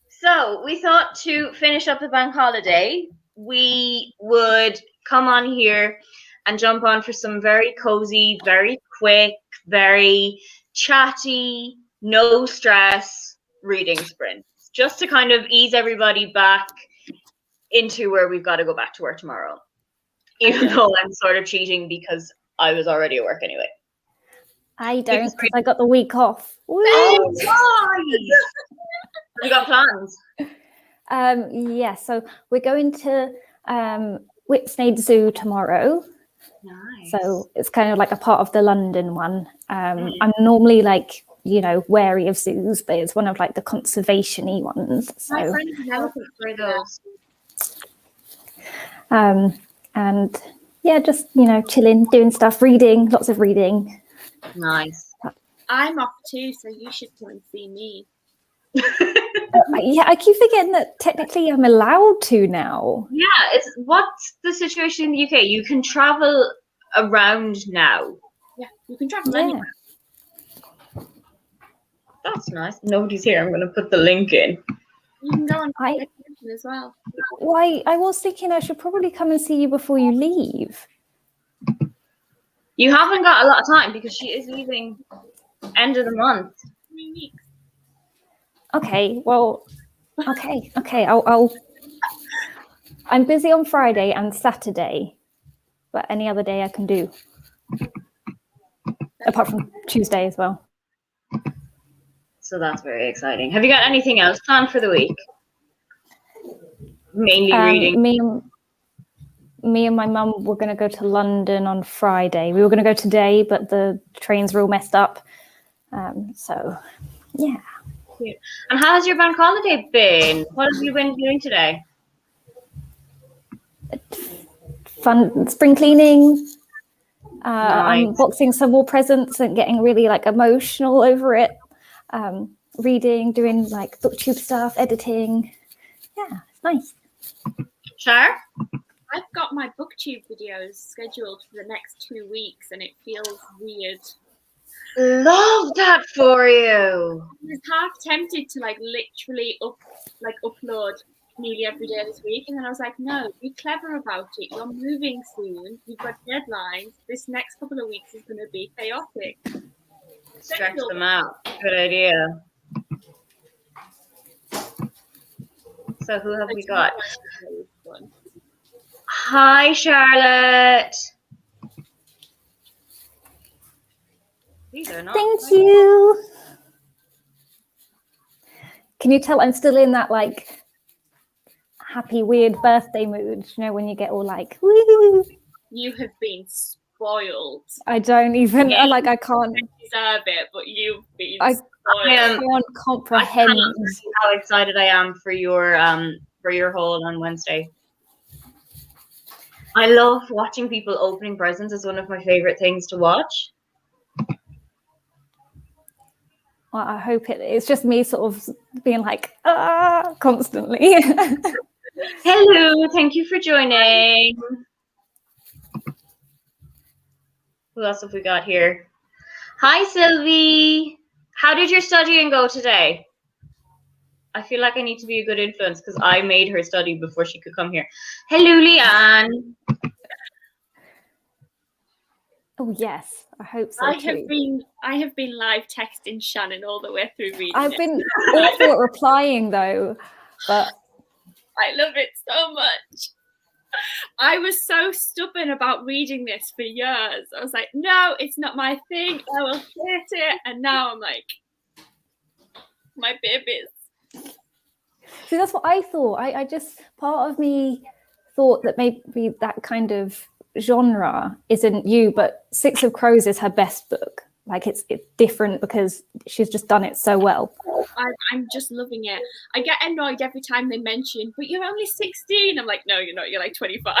So we thought to finish up the bank holiday, we would come on here and jump on for some very cozy, very quick, very chatty, no stress reading sprints, just to kind of ease everybody back into where we've got to go back to work tomorrow. Even though I'm sort of cheating because I was already at work anyway. I don't, because I got the week off. Oh, nice! Have you got plans? Yeah, so we're going to Whipsnade Zoo tomorrow. Nice. So it's kind of like a part of the London one. I'm normally like, wary of zoos, but it's one of like the conservation-y ones. So. My friend is elephant for those. And yeah, just, chilling, doing stuff, reading, lots of reading. Nice. I'm off too, so you should come and see me. Yeah, I keep forgetting that technically I'm allowed to now. Yeah, what's the situation in the UK? You can travel around now. Yeah, you can travel anywhere. That's nice. Nobody's here. I'm going to put the link in. You can go on vacation as well. Why? I was thinking I should probably come and see you before you leave. You haven't got a lot of time because she is leaving end of the month. 3 weeks. Okay, well, okay. I'm busy on Friday and Saturday, but any other day I can do. Apart from Tuesday as well. So that's very exciting. Have you got anything else planned for the week? Mainly reading. Me and my mum were going to go to London on Friday. We were going to go today, but the trains were all messed up. So, yeah. And how has your bank holiday been? What have you been doing today? Fun spring cleaning. Nice. Unboxing some more presents and getting really like emotional over it. Reading, doing like booktube stuff, editing. Yeah, it's nice. Charr? I've got my booktube videos scheduled for the next 2 weeks and it feels weird. Love that for you. I was half tempted to literally upload nearly every day this week, and then I was like, no, be clever about it. You're moving soon. You've got deadlines. This next couple of weeks is going to be chaotic. Stretch them out. Good idea. So who have we got? Hi, Charlotte. Thank you. Can you tell I'm still in that happy, weird birthday mood? When you get all woo. You have been spoiled. I don't even I can't deserve it, but you've been spoiled. I can't comprehend how excited I am for your haul on Wednesday. I love watching people opening presents. It's one of my favorite things to watch. Well, I hope it's just me sort of being constantly. Hello, thank you for joining. Who else have we got here? Hi, Sylvie. How did your studying go today? I feel like I need to be a good influence because I made her study before she could come here. Hello, Leanne. Oh yes, I hope so. I have been live texting Shannon all the way through reading. I've been awful at replying though, but I love it so much. I was so stubborn about reading this for years. I was like, no, it's not my thing. I will hate it. And now I'm like, my babies. See, that's what I thought. I just, part of me thought that maybe that kind of genre isn't you, but Six of Crows is her best book. It's different because she's just done it so well. I'm just loving it. I get annoyed every time they mention, but you're only 16. I'm like, no, you're not. You're 25.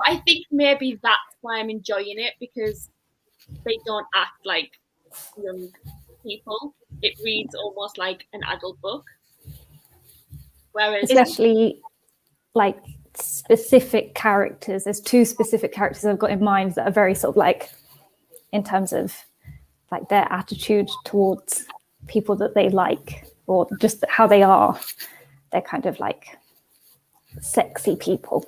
I think maybe that's why I'm enjoying it, because they don't act like young people. It reads almost like an adult book. Whereas, especially specific characters. There's two specific characters I've got in mind that are very sort of in terms of like their attitude towards people that they like, or just how they are. They're kind of like sexy people.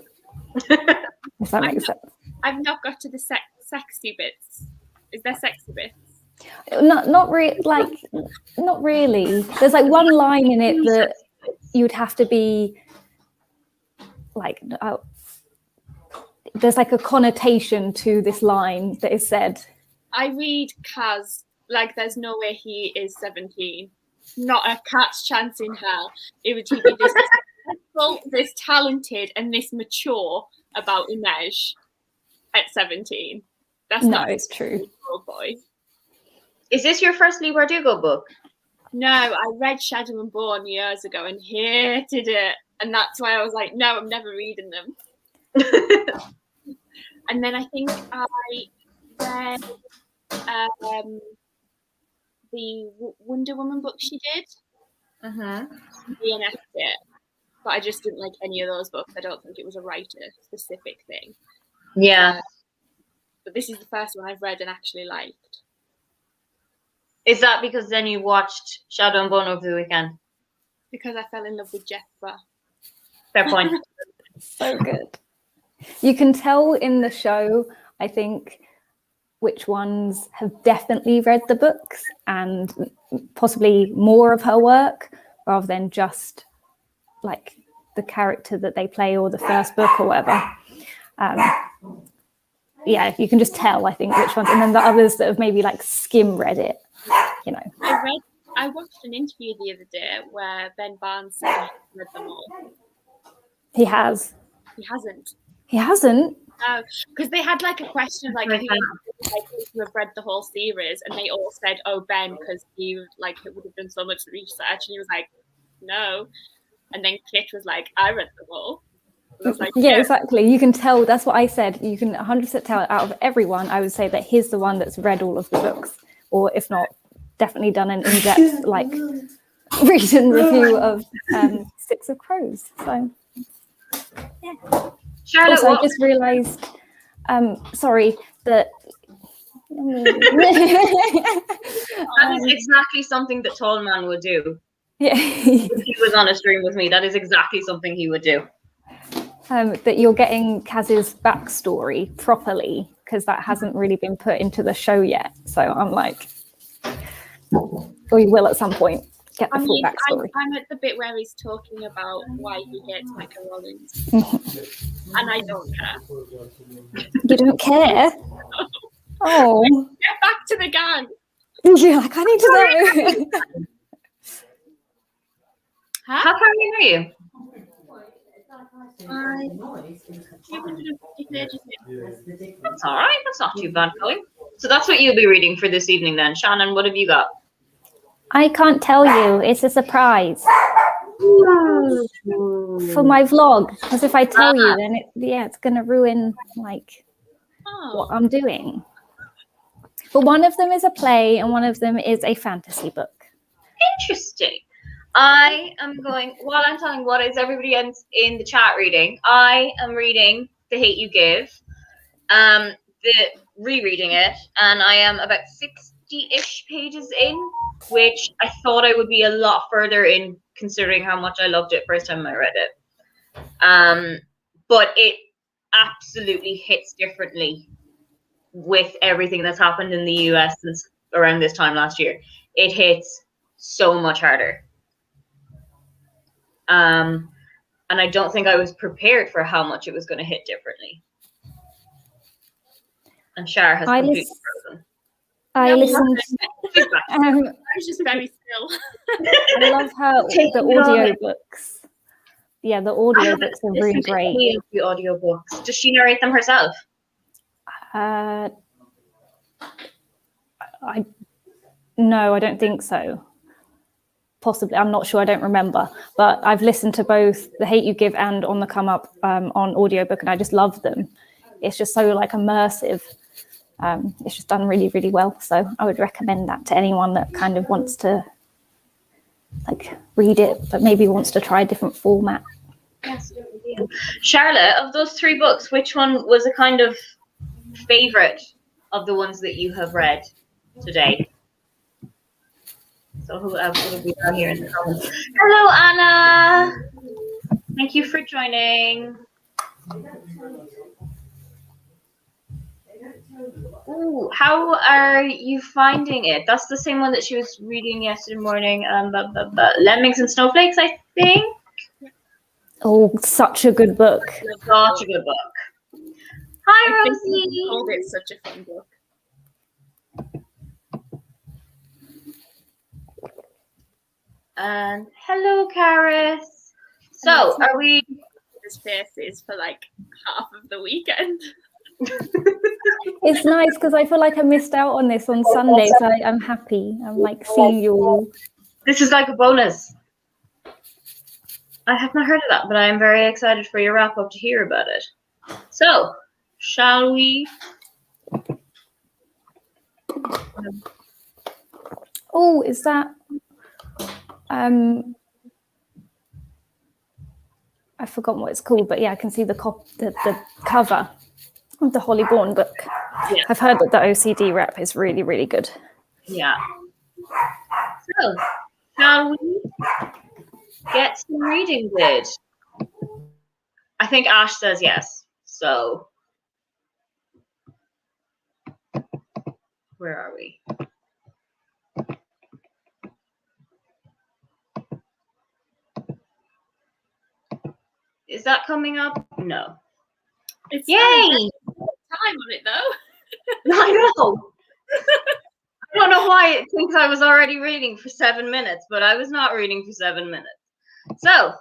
If that makes sense. I've not got to the sexy bits. Is there sexy bits? Not really. There's like one line in it that you'd have to be like, there's like a connotation to this line that is said. I read Kaz like there's no way he is 17. Not a cat's chance in hell. It would be this successful, this talented, and this mature about Inej at 17. That's not it's true. Boy. Is this your first Leigh Bardugo book? No, I read Shadow and Bone years ago and hated it. And that's why I was like, no, I'm never reading them. And then I think I read the Wonder Woman book she did. DNF'd it. But I just didn't like any of those books. I don't think it was a writer-specific thing. Yeah. But this is the first one I've read and actually liked. Is that because then you watched Shadow and Bone over the weekend? Because I fell in love with Jethra. Fair point. So good. You can tell in the show, I think, which ones have definitely read the books and possibly more of her work rather than just like the character that they play or the first book or whatever. Yeah, you can just tell, I think, which ones. And then the others that have maybe like skim read it, you know. I watched an interview the other day where Ben Barnes said he read them all. He has. He hasn't. He hasn't? No, because they had like a question of like who have read the whole series, and they all said, "Oh, Ben," because he like would have done so much research, and he was like, "No," and then Kit was like, "I read them all." Like, yeah, exactly. You can tell. That's what I said. You can 100% tell out of everyone. I would say that he's the one that's read all of the books, or if not, definitely done an in-depth like written review of Six of Crows. So. Yeah. Charlotte, also, I just realised, sorry, that that is exactly something that Tall Man would do. Yeah. If he was on a stream with me, that is exactly something he would do. That you're getting Kaz's backstory properly, because that hasn't really been put into the show yet. So I'm like, we will at some point get the full backstory. I'm at the bit where he's talking about why he hates Micah Rollins. And I don't care. You don't care? Oh. Get back to the gang. You're like, I need to know. Huh? How far in are you? 250 pages in. That's all right. That's not too bad, Chloe. So that's what you'll be reading for this evening then. Shannon, what have you got? I can't tell you. It's a surprise. For my vlog. Because if I tell you, then it's going to ruin like what I'm doing. But one of them is a play and one of them is a fantasy book. Interesting. I am going, while I'm telling what is everybody else in the chat reading, I am reading The Hate You Give, rereading it, and I am about 60-ish pages in, which I thought I would be a lot further in, considering how much I loved it first time I read it. But it absolutely hits differently with everything that's happened in the US since around this time last year. It hits so much harder. And I don't think I was prepared for how much it was going to hit differently. And Charr has completely frozen. I listened. I was just very still. I love how the audiobooks. Yeah, the audiobooks are really great. The audiobooks. Does she narrate them herself? No, I don't think so. Possibly, I'm not sure. I don't remember. But I've listened to both The Hate You Give and On the Come Up on audiobook, and I just love them. It's just so like immersive. It's just done really, really well. So I would recommend that to anyone that kind of wants to like read it, but maybe wants to try a different format. Yes. Charlotte, of those three books, which one was a kind of favorite of the ones that you have read today. So who else will be down here in the comments? Hello, Anna. Thank you for joining. Ooh, how are you finding it? That's the same one that she was reading yesterday morning. Lemmings and Snowflakes, I think. Oh, such a good book. Such a good book. Hi, Rosie. Called it such a fun book. And hello, Karis. So, are we? Spaces for like half of the weekend. It's nice because I feel like I missed out on this on Sunday, so I'm happy. I'm like seeing you all. This is like a bonus. I have not heard of that, but I am very excited for your wrap up to hear about it. So, shall we? Oh, is that? I've forgotten what it's called, but yeah, I can see the cover of the Holly Bourne book. Yeah. I've heard that the OCD wrap is really, really good. Yeah. So, shall we get some reading did? I think Ash says yes. So, where are we? Is that coming up? No. It's yay! Time on it though. I know. I don't know why it thinks I was already reading for 7 minutes, but I was not reading for 7 minutes. So,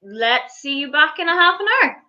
let's see you back in a half an hour.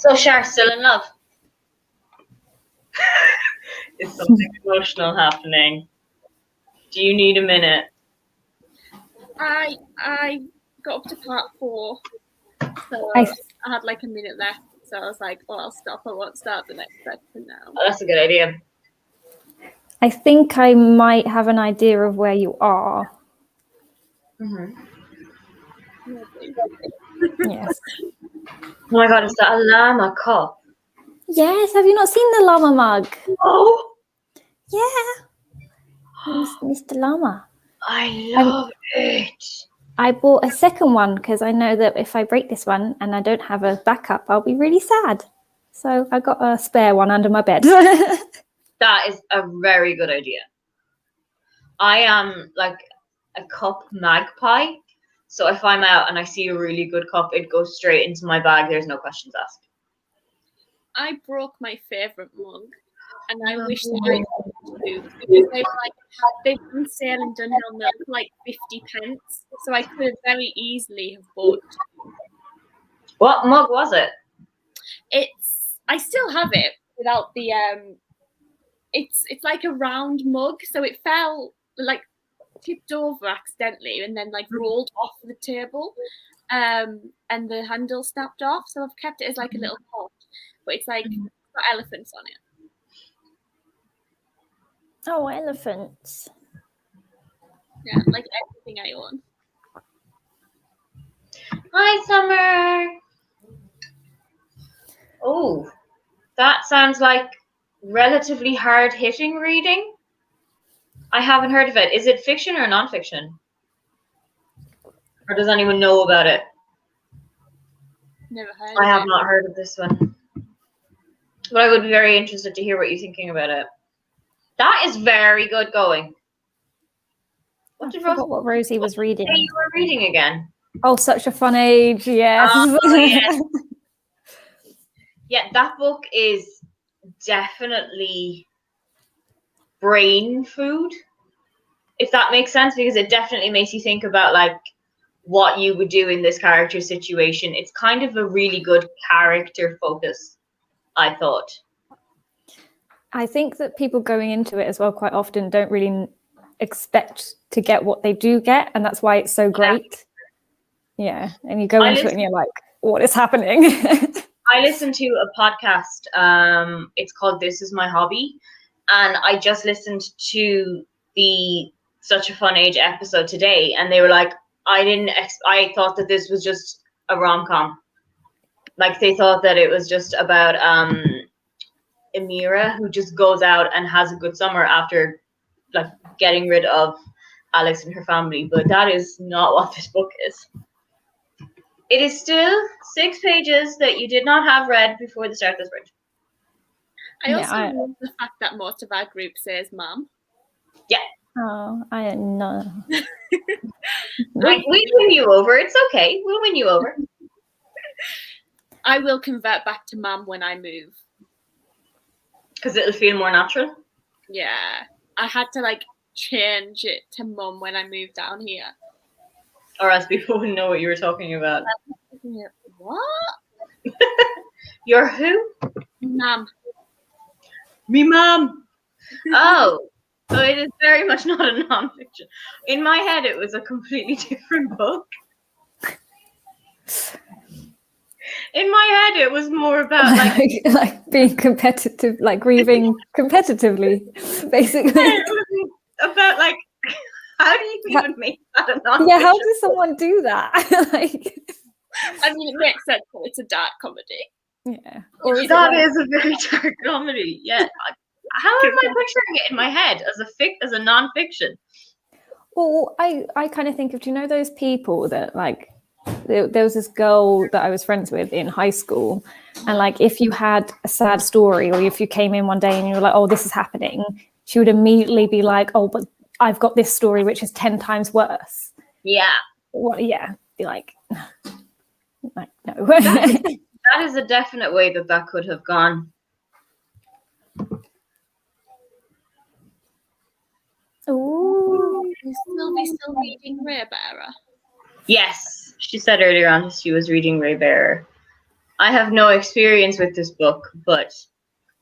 So Char's still in love. Is something emotional happening? Do you need a minute? I got up to part 4, so I had like a minute left. So I was like, "Oh, I'll stop. I won't start the next section now." Oh, that's a good idea. I think I might have an idea of where you are. Mm-hmm. Yes. Oh my god, is that a llama cup? Yes. Have you not seen the llama mug? Oh, Yeah. Mr. Llama. I love it. I bought a second one because I know that if I break this one and I don't have a backup, I'll be really sad. So I got a spare one under my bed. That is a very good idea. I am like a cup magpie. So if I'm out and I see a really good cup, it goes straight into my bag. There's no questions asked. I broke my favourite mug, and I wish that I could do, because they've been sale in Dunhill Mill for like 50p, so I could very easily have bought 2. What mug was it? I still have it without the it's like a round mug, so it fell, like tipped over accidentally and then like rolled off the table, and the handle snapped off, so I've kept it as like a little pot, but it's like got elephants on it. Oh, elephants. Yeah, like everything I own. Hi, Summer. Oh, that sounds like relatively hard-hitting reading. I haven't heard of it. Is it fiction or non-fiction? Or does anyone know about it? Never heard. I have not heard of this one. But I would be very interested to hear what you're thinking about it. That is very good going. I forgot what Rosie was reading. What you were reading again? Oh, Such a Fun Age, yes. Oh, yes. Yeah, that book is definitely brain food, if that makes sense, because it definitely makes you think about like what you would do in this character situation. It's kind of a really good character focus, I thought. I think that people going into it as well quite often don't really expect to get what they do get, and that's why it's so great. Yeah, and you go into it and you're like, what is happening? I listened to a podcast. It's called This Is My Hobby. And I just listened to the Such a Fun Age episode today. And they were like, I thought that this was just a rom-com. Like they thought that it was just about Amira, who just goes out and has a good summer after like getting rid of Alex and her family. But that is not what this book is. It is still 6 pages that you did not have read before the start of this bridge. I also love the fact that most of our group says "mum." Yeah. Oh, I know. We win you over. It's okay. We'll win you over. I will convert back to mum when I move. Because it'll feel more natural? Yeah. I had to like change it to mum when I moved down here. Or else people wouldn't know what you were talking about. What? You're who? Mum. Me mum. Oh, so it is very much not a non-fiction. In my head, it was a completely different book. In my head, it was more about like being competitive, like grieving competitively, basically. It was about like, how do you even make that a non-fiction? Yeah, how does someone do that? Like, I mean, it makes sense that it's a dark comedy. Yeah. Or that is a very dark comedy. Yeah. How am I picturing it in my head as a non-fiction? Well, I kind of think of, do you know those people that like, there was this girl that I was friends with in high school, and like if you had a sad story or if you came in one day and you were like, oh, this is happening, she would immediately be like, oh, but I've got this story which is 10 times worse. Yeah. Well, yeah. Be like no. That is a definite way that could have gone. Ooh. Is Sylvie still reading Raybearer? Yes. She said earlier on she was reading Raybearer. I have no experience with this book, but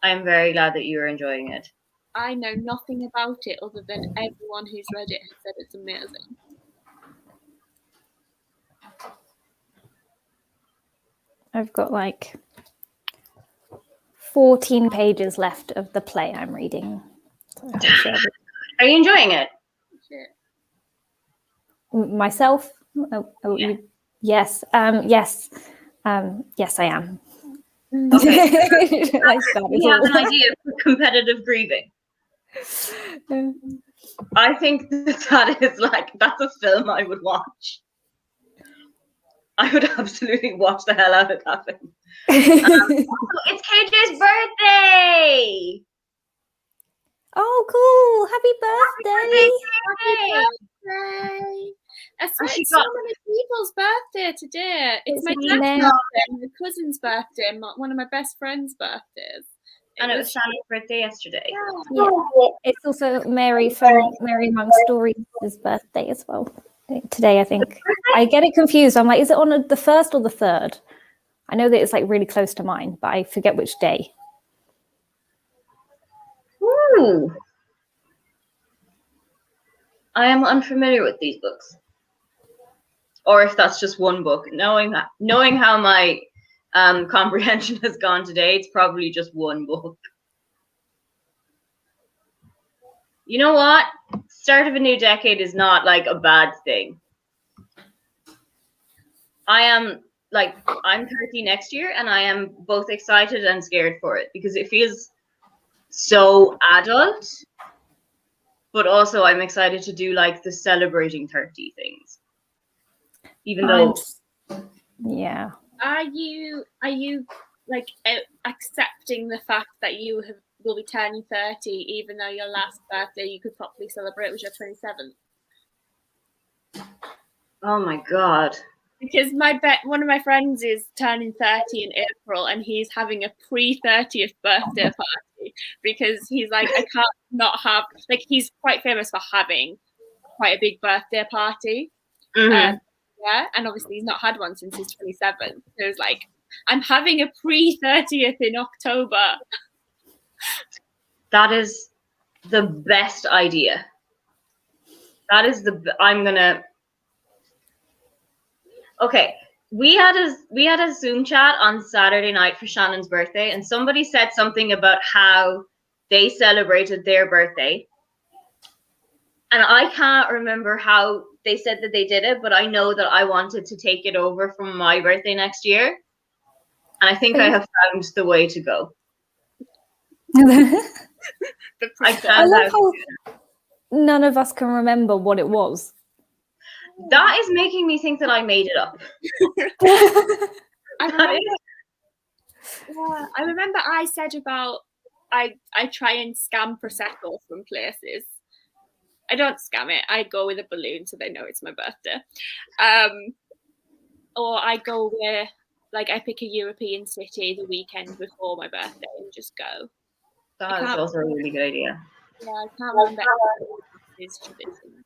I'm very glad that you're enjoying it. I know nothing about it other than everyone who's read it has said it's amazing. I've got like 14 pages left of the play I'm reading. Are you enjoying it? Shit. Myself? Yeah. Yes. Yes, I am. Okay. Like that We is have all. an idea for competitive grieving. I think that is like, that's a film I would watch. I would absolutely watch the hell out of that film. It's KJ's birthday! Oh, cool! Happy birthday! Birthday! I swear she it's so got- many people's birthday today. It's my me dad's now. birthday, my cousin's birthday, one of my best friend's birthdays. And it was Shannon's birthday yesterday. Yeah. It's also Mary from Mary Among Stories' birthday as well. Today, I think. I get it confused. I'm like, is it on the 1st or the 3rd? I know that it's like really close to mine, but I forget which day. Ooh. I am unfamiliar with these books. Or if that's just one book. Knowing how my comprehension has gone today, it's probably just one book. You know what? Start of a new decade is not like a bad thing. I'm 30 next year, and I am both excited and scared for it because it feels so adult, but also I'm excited to do like the celebrating 30 things. Even though, yeah. Are you like accepting the fact that you will be turning 30, even though your last birthday you could properly celebrate was your 27th? oh my god. Because one of my friends is turning 30 in April, and he's having a pre-30th birthday party because he's like, I can't not have, like, he's quite famous for having quite a big birthday party. Mm-hmm. Yeah, and obviously he's not had one since he's 27. So it's like, I'm having a pre-30th in October. That is the best idea. That is Okay, we had a Zoom chat on Saturday night for Shannon's birthday, and somebody said something about how they celebrated their birthday. And I can't remember how they said that they did it, but I know that I wanted to take it over from my birthday next year. And I think I have found the way to go. I love out. how none of us can remember what it was. That is making me think that I made it up. I remember I said about I try and scam Prosecco from places. I don't scam it. I go with a balloon so they know it's my birthday. Or I go where, like, I pick a European city the weekend before my birthday and just go. That is also a really good idea. Yeah, I can't remember these traditions.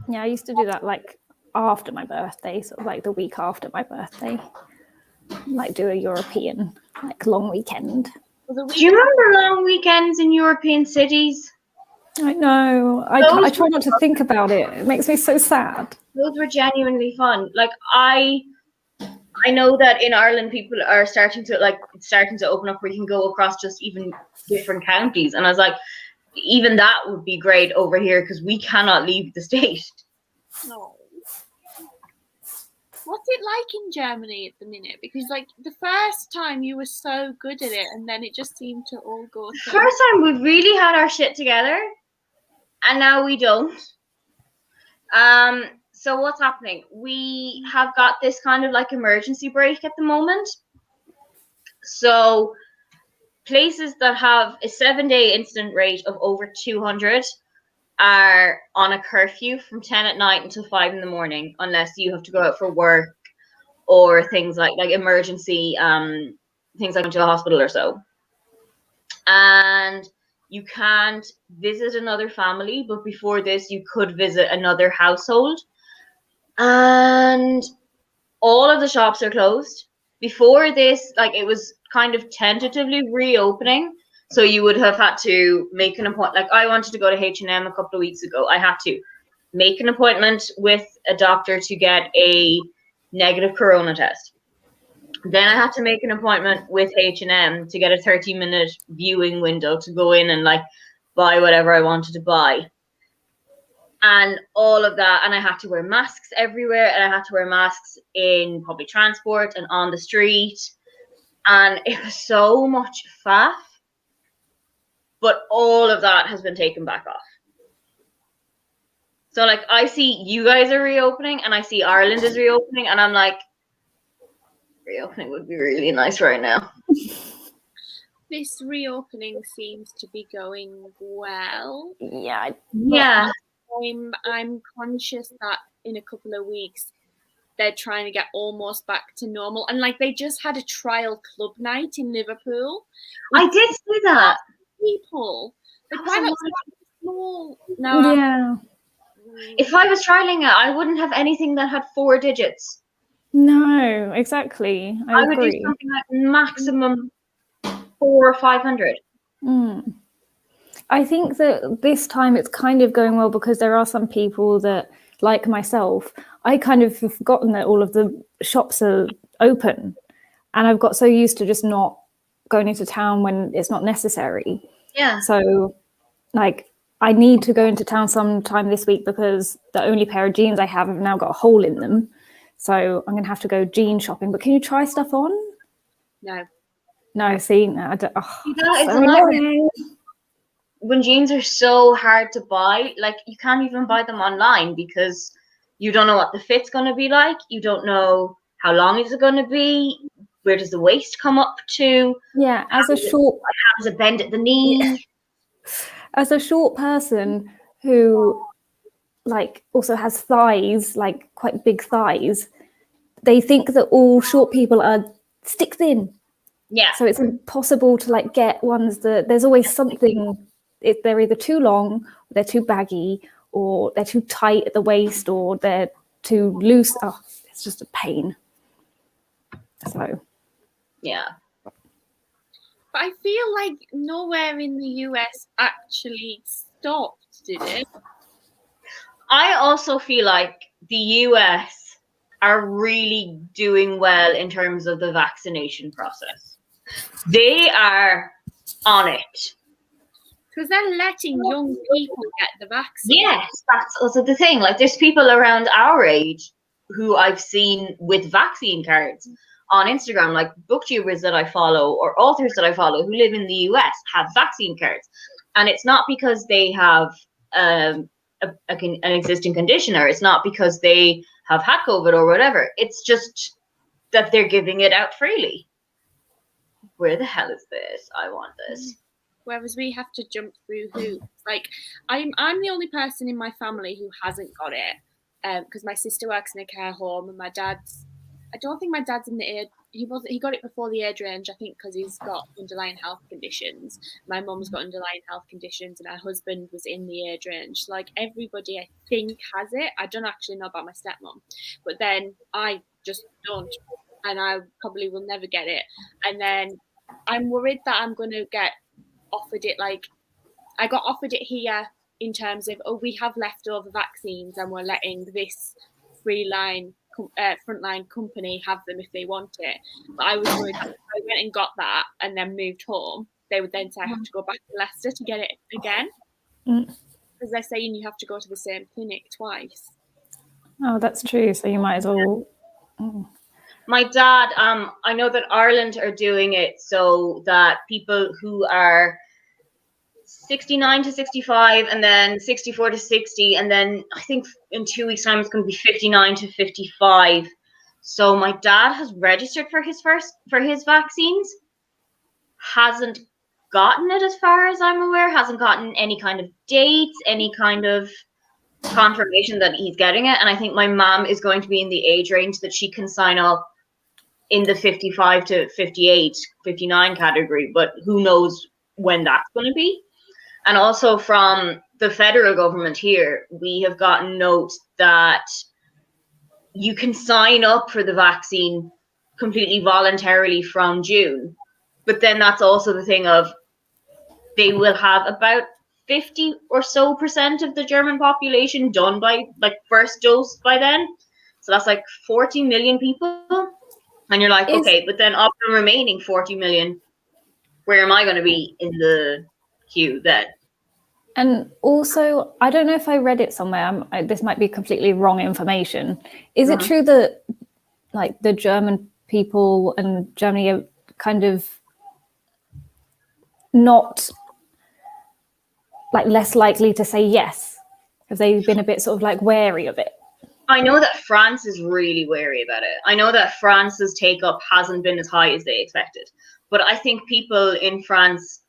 Yeah, I used to do that like after my birthday, sort of like the week after my birthday. Like do a European like long weekend. Well, do you remember long weekends in European cities? I know. I try not to think about it. It makes me so sad. Those were genuinely fun. Like I know that in Ireland people are starting to open up where you can go across just even different counties, and I was like, even that would be great over here because we cannot leave the state. No. What's it like in Germany at the minute? Because like the first time you were so good at it, and then it just seemed to all go. The first time we really had our shit together, and now we don't. So what's happening? We have got this kind of like emergency brake at the moment. So places that have a 7-day incident rate of over 200 are on a curfew from 10 at night until 5 in the morning, unless you have to go out for work or things like emergency things like going to a hospital or so. And you can't visit another family, but before this you could visit another household. And all of the shops are closed. before this, like it was kind of tentatively reopening. So you would have had to make an appointment. Like I wanted to go to H&M a couple of weeks ago. I had to make an appointment with a doctor to get a negative corona test. Then I had to make an appointment with H&M to get a 30-minute viewing window to go in and like buy whatever I wanted to buy. And all of that, and I had to wear masks everywhere, and I had to wear masks in public transport and on the street. And it was so much faff. But all of that has been taken back off. So like I see you guys are reopening and I see Ireland is reopening and I'm like, reopening would be really nice right now. This reopening seems to be going well. Yeah. I'm conscious that in a couple of weeks they're trying to get almost back to normal. And like they just had a trial club night in Liverpool. I did see that. People. Like, why not small? No. Yeah. If I was trialing it, I wouldn't have anything that had 4 digits. No, exactly. I would agree. do something like maximum 400 or 500. I think that this time it's kind of going well because there are some people that, like myself, I kind of have forgotten that all of the shops are open, and I've got so used to just not going into town when it's not necessary. Yeah. So, like, I need to go into town sometime this week because the only pair of jeans I have now got a hole in them. So I'm going to have to go jean shopping. But can you try stuff on? No, see, no, I don't. Oh, that is so annoying. When jeans are so hard to buy, like you can't even buy them online because you don't know what the fit's going to be like. You don't know how long is it going to be. Where does the waist come up to? Yeah, how does it bend at the knee? Yeah. As a short person who, like, also has thighs, like quite big thighs, they think that all short people are stick thin. Yeah. So it's impossible to like get ones that there's always something. They're either too long, or they're too baggy, or they're too tight at the waist, or they're too loose. Oh, it's just a pain. So. Yeah. But I feel like nowhere in the US actually stopped, did it? I also feel like the US are really doing well in terms of the vaccination process. They are on it. Because they're letting young people get the vaccine. Yes, that's also the thing. Like, there's people around our age who I've seen with vaccine cards on Instagram, like booktubers that I follow or authors that I follow who live in the US have vaccine cards. And it's not because they have an existing condition, or it's not because they have had COVID or whatever. It's just that they're giving it out freely. Where the hell is this? I want this. Whereas we have to jump through hoops. Like, I'm the only person in my family who hasn't got it, because my sister works in a care home, and I don't think my dad's in the age. He got it before the age range, I think, because he's got underlying health conditions. My mum's got underlying health conditions, and her husband was in the age range. Like, everybody, I think, has it. I don't actually know about my stepmom, but then I just don't, and I probably will never get it. And then I'm worried that I'm going to get offered it. Like, I got offered it here in terms of, we have leftover vaccines and we're letting this frontline company have them if they want it. But I was worried that if I went and got that and then moved home, they would then say I have to go back to Leicester to get it again, because they're saying you have to go to the same clinic twice. Oh, that's true. So you might as well. My dad, I know that Ireland are doing it so that people who are 69 to 65 and then 64 to 60, and then I think in 2 weeks' time it's going to be 59 to 55. So my dad has registered for his vaccines, hasn't gotten it as far as I'm aware, hasn't gotten any kind of dates, any kind of confirmation that he's getting it. And I think my mom is going to be in the age range that she can sign up in the 55 to 58, 59 category, but who knows when that's going to be. And also from the federal government here, we have gotten notes that you can sign up for the vaccine completely voluntarily from June. But then that's also the thing of they will have about 50 or so % of the German population done by like first dose by then. So that's like 40 million people. And you're like, okay, but then of the remaining 40 million, where am I going to be in the queue then? And also, I don't know if I read it somewhere. This might be completely wrong information. Is it true that like the German people and Germany are kind of not like less likely to say yes? Have they been a bit sort of like wary of it? I know that France is really wary about it. I know that France's take up hasn't been as high as they expected. But I think people in France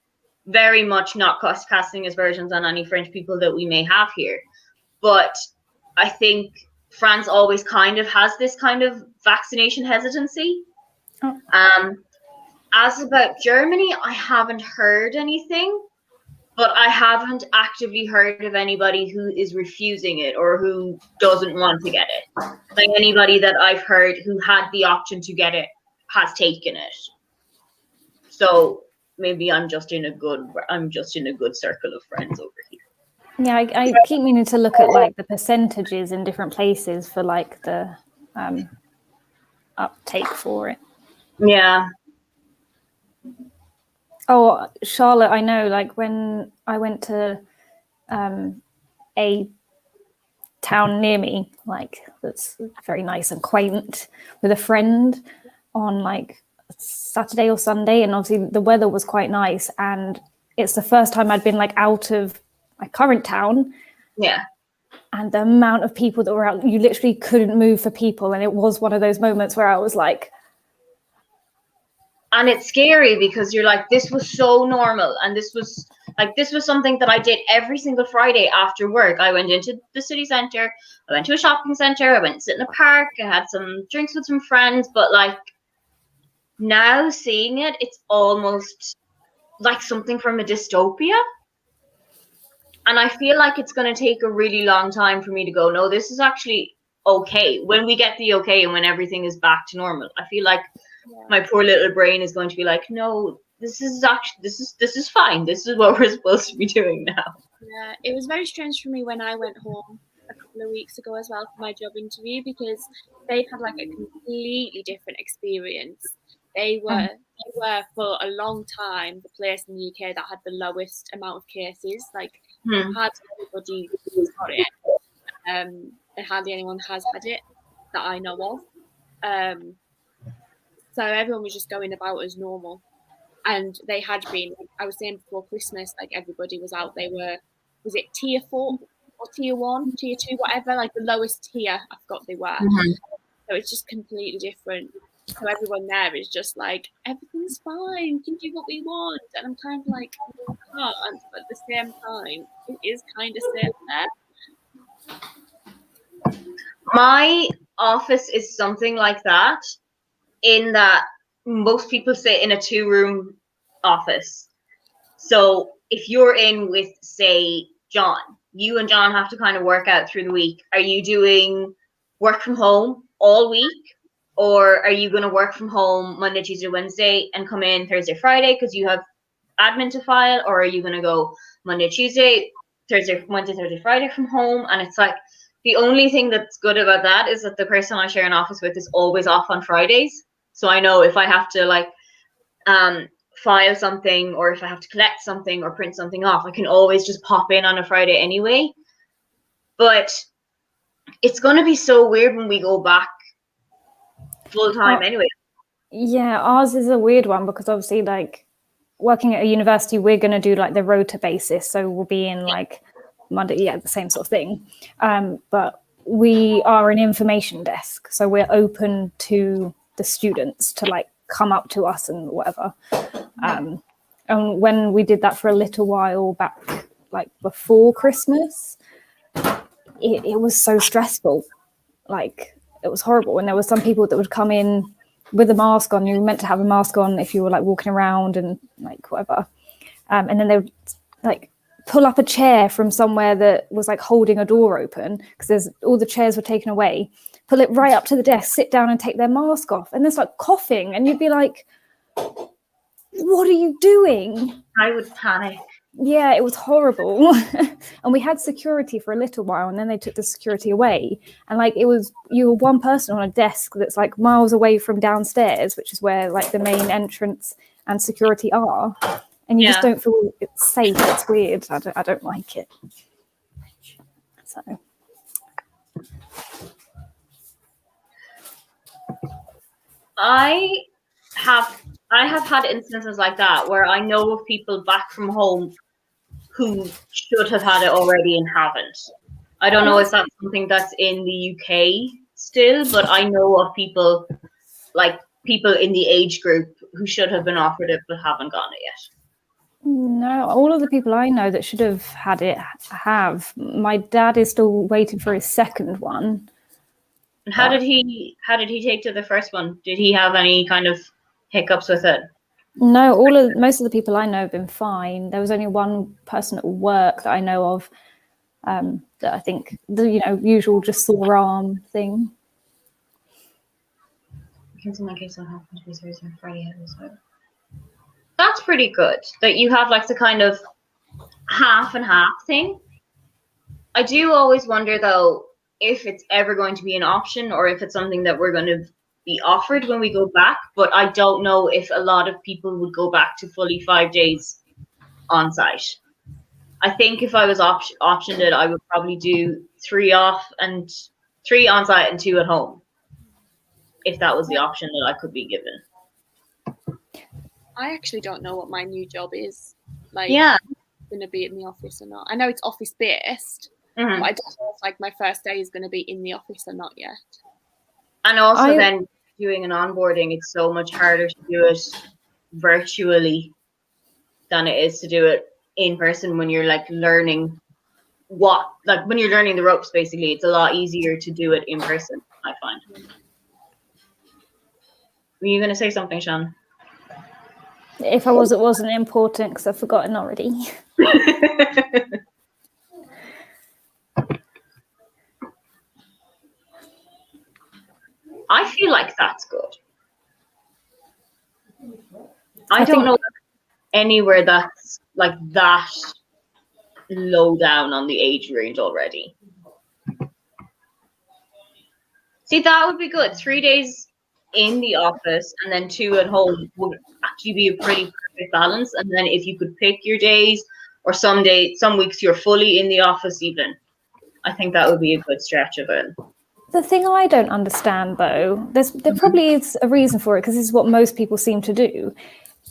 very much not casting aspersions on any French people that we may have here. But I think France always kind of has this kind of vaccination hesitancy. As about Germany, I haven't heard anything, but I haven't actively heard of anybody who is refusing it or who doesn't want to get it. Like anybody that I've heard who had the option to get it has taken it. So maybe I'm just in a good circle of friends over here. Yeah, I keep meaning to look at like the percentages in different places for like the uptake for it. Yeah. Oh, Charlotte, I know, like when I went to a town near me, like that's very nice and quaint, with a friend on like Saturday or Sunday, and obviously the weather was quite nice, and it's the first time I'd been like out of my current town. Yeah. And the amount of people that were out, you literally couldn't move for people, and it was one of those moments where I was like, and it's scary because you're like, this was so normal, and this was something that I did every single Friday after work. I went into the city center, I went to a shopping center, I went to sit in a park, I had some drinks with some friends, but like now seeing it, it's almost like something from a dystopia. And I feel like it's going to take a really long time for me to go, no, this is actually okay. When we get the okay and when everything is back to normal, I feel like my poor little brain is going to be like, no, this is fine. This is what we're supposed to be doing now. Yeah, it was very strange for me when I went home a couple of weeks ago as well for my job interview, because they've had like a completely different experience. They were for a long time the place in the UK that had the lowest amount of cases. Like hardly anybody got it, and hardly anyone has had it that I know of. So everyone was just going about as normal, and they had been. Like I was saying before Christmas, like everybody was out. They were, was it tier 4 or tier 1, tier 2, whatever, like the lowest tier. I forgot they were. So it's just completely different. So everyone there is just like, everything's fine, we can do what we want. And I'm kind of like, I can't, but at the same time, it is kind of safe there. My office is something like that, in that most people sit in a 2-room office. So if you're in with, say, John, you and John have to kind of work out through the week. Are you doing work from home all week? Or are you going to work from home Monday, Tuesday, Wednesday and come in Thursday, Friday because you have admin to file? Or are you going to go Monday, Tuesday, Thursday, Wednesday, Thursday, Friday from home? And it's like, the only thing that's good about that is that the person I share an office with is always off on Fridays. So I know if I have to like file something, or if I have to collect something or print something off, I can always just pop in on a Friday anyway. But it's going to be so weird when we go back full time anyway. Yeah, ours is a weird one because obviously like working at a university, we're going to do like the rota basis. So we'll be in like Monday, the same sort of thing. But we are an information desk. So we're open to the students to like come up to us and whatever. And when we did that for a little while back, like before Christmas, it was so stressful. Like it was horrible. And there were some people that would come in with a mask on. You were meant to have a mask on if you were like walking around and like whatever. And then they would like pull up a chair from somewhere that was like holding a door open because all the chairs were taken away. pull it right up to the desk, sit down and take their mask off, and there's like coughing, and you'd be like, what are you doing? I would panic. Yeah, it was horrible. And we had security for a little while, and then they took the security away, and like you were one person on a desk that's like miles away from downstairs, which is where like the main entrance and security are, and you just don't feel it's safe. It's weird. I don't like it. So I have had instances like that where I know of people back from home who should have had it already and haven't. I don't know if that's something that's in the UK still, but I know of people in the age group who should have been offered it but haven't gotten it yet. no, all of the people I know that should have had it have. My dad is still waiting for his second one. And how did he take to the first one? Did he have any kind of hiccups with it? No, most of the people I know have been fine. There was only one person at work that I know of that I think the usual just sore arm thing. That's pretty good. That you have like the kind of half and half thing. I do always wonder though if it's ever going to be an option or if it's something that we're going to be offered when we go back, but I don't know if a lot of people would go back to fully 5 days on site. I think if I was optioned it, I would probably do 3 on site and 2 at home, if that was the option that I could be given. I actually don't know what my new job is. Like, going to be in the office or not. I know it's office based, but I don't know if like my first day is going to be in the office or not yet. And also then doing an onboarding, it's so much harder to do it virtually than it is to do it in person when you're like learning when you're learning the ropes. Basically, it's a lot easier to do it in person, I find. Were you going to say something, Shannon? If I was, it wasn't important because I've forgotten already. I feel like that's good. I don't know anywhere that's like that low down on the age range already. See, that would be good. 3 days in the office and then 2 at home would actually be a pretty perfect balance. And then if you could pick your days, or some weeks you're fully in the office even, I think that would be a good stretch of it. The thing I don't understand, though, there probably is a reason for it, because this is what most people seem to do,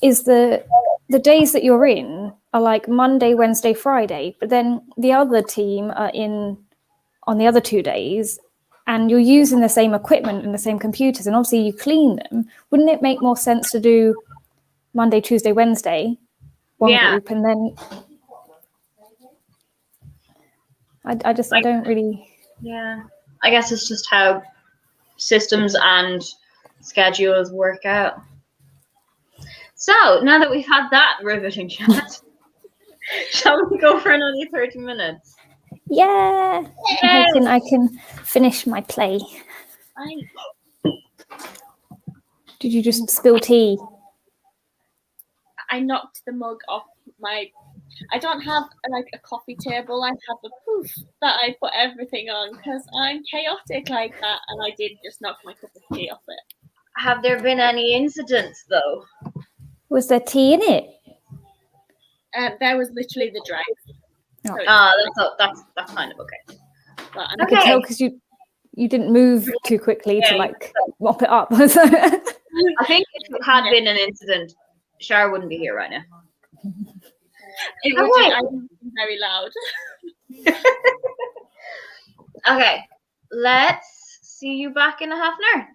is the days that you're in are like Monday, Wednesday, Friday, but then the other team are in on the other 2 days, and you're using the same equipment and the same computers, and obviously you clean them. Wouldn't it make more sense to do Monday, Tuesday, Wednesday, one group, and then I don't really... Yeah. I guess it's just how systems and schedules work out. So now that we've had that riveting chat, shall we go for another 30 minutes? Yeah. I can finish my play. Did you just spill tea? I knocked the mug off I don't have like a coffee table. I have a poof that I put everything on because I'm chaotic like that, and I did just knock my cup of tea off it. Have there been any incidents though? Was there tea in it? There was literally the drain. So that's kind of okay. But I could tell because you didn't move too quickly to like mop it up. I think if it had been an incident, Charr wouldn't be here right now. It would be very loud. Okay, let's see you back in a half an hour.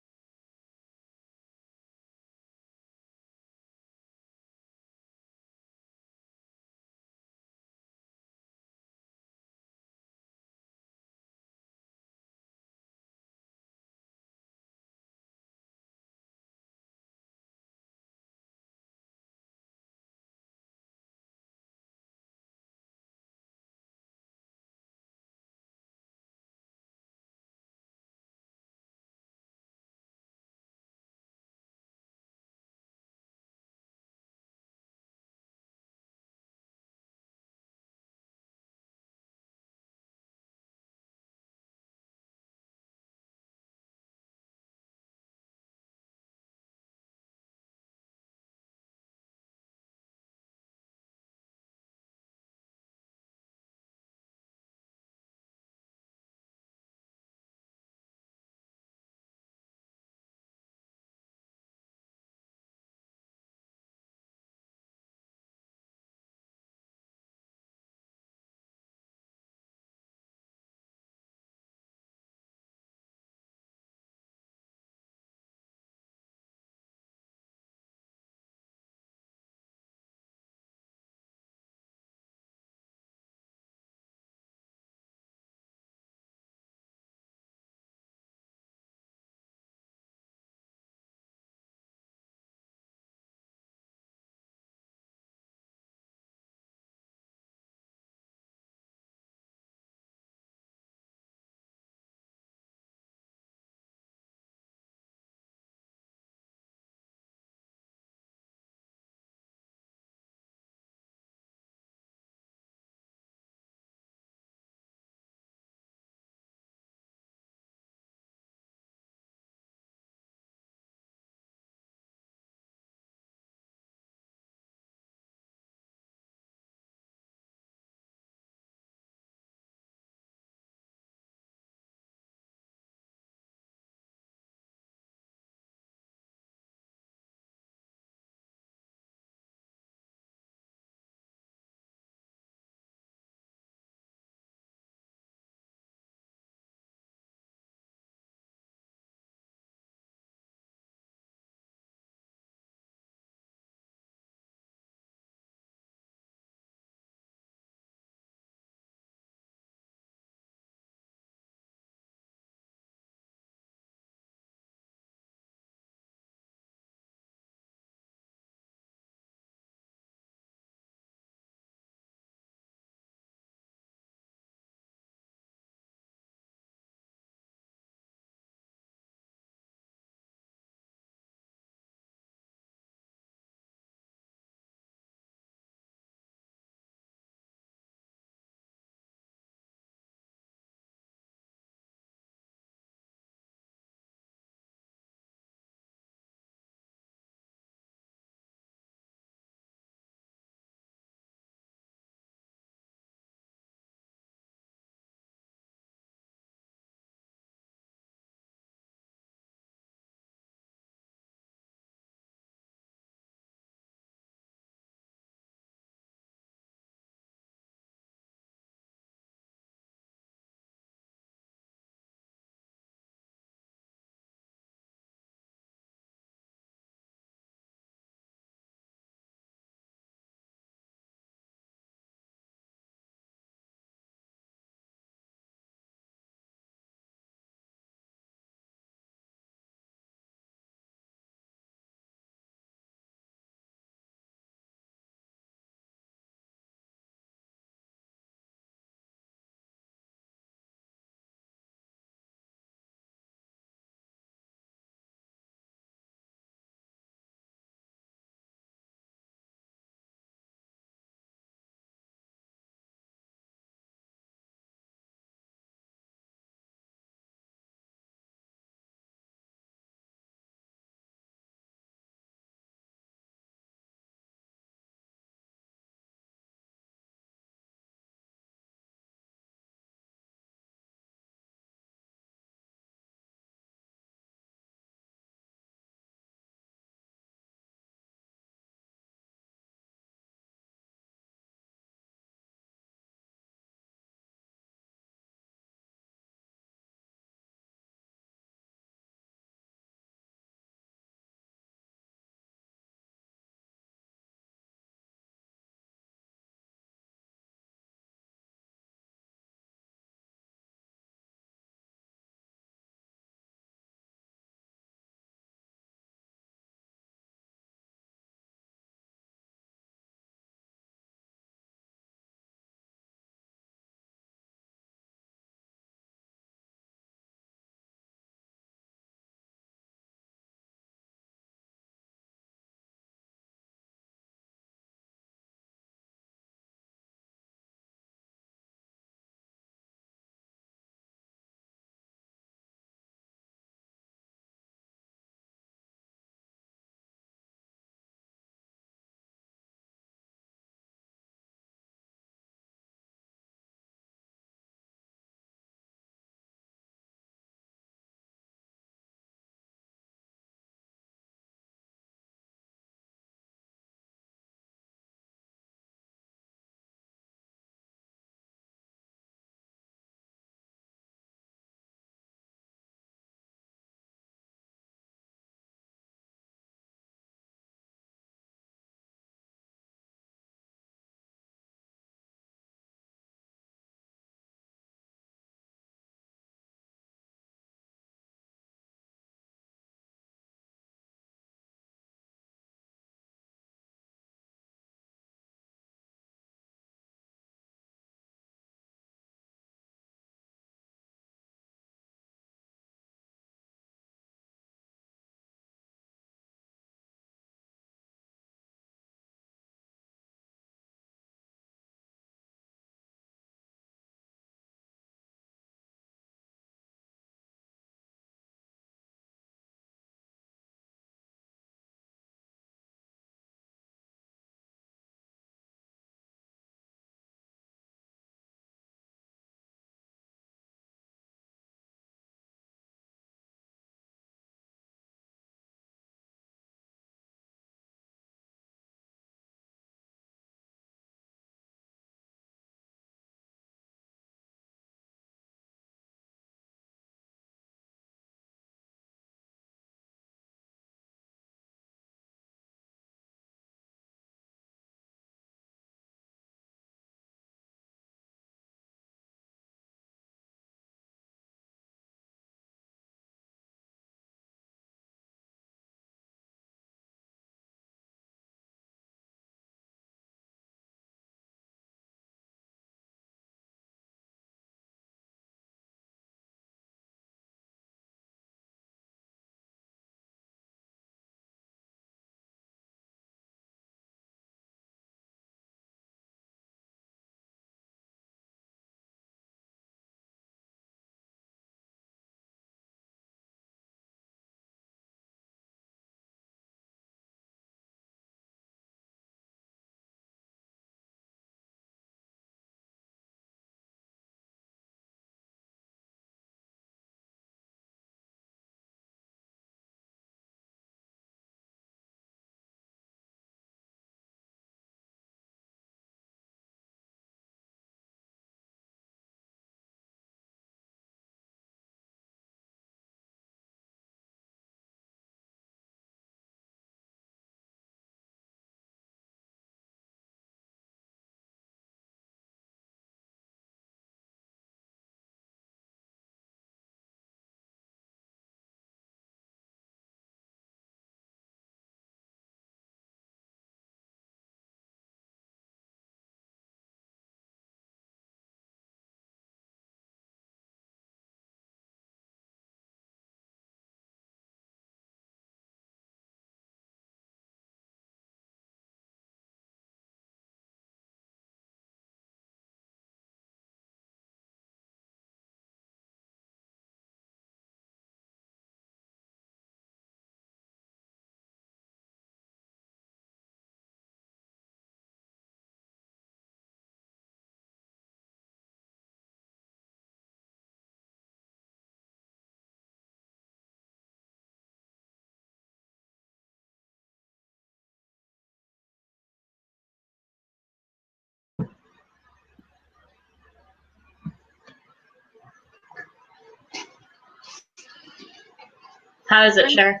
How is it, Charr?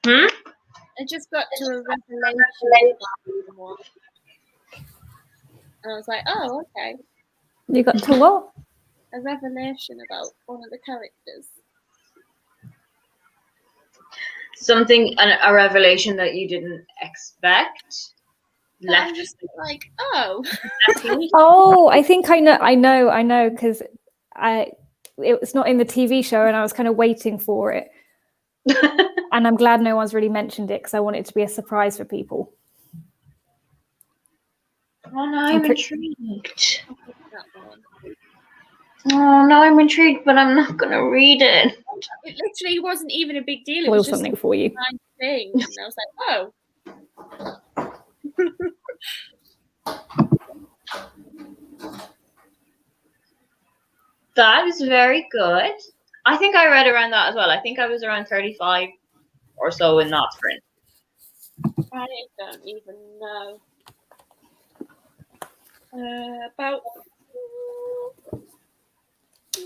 Hmm? I just got to a revelation about someone, and I was like, oh, okay. You got to what? A revelation about one of the characters. Something, a revelation that you didn't expect. I'm just like, oh. Oh, I think I know, because it's not in the TV show, and I was kind of waiting for it. And I'm glad no one's really mentioned it because I want it to be a surprise for people. Oh, no, I'm intrigued. Oh, no, I'm intrigued, but I'm not going to read it. It literally wasn't even a big deal. It Spoil was just something for you. a nice thing. And I was like, oh. That is very good. I think I read around that as well. I think I was around 35 or so in that sprint. I don't even know. About 30,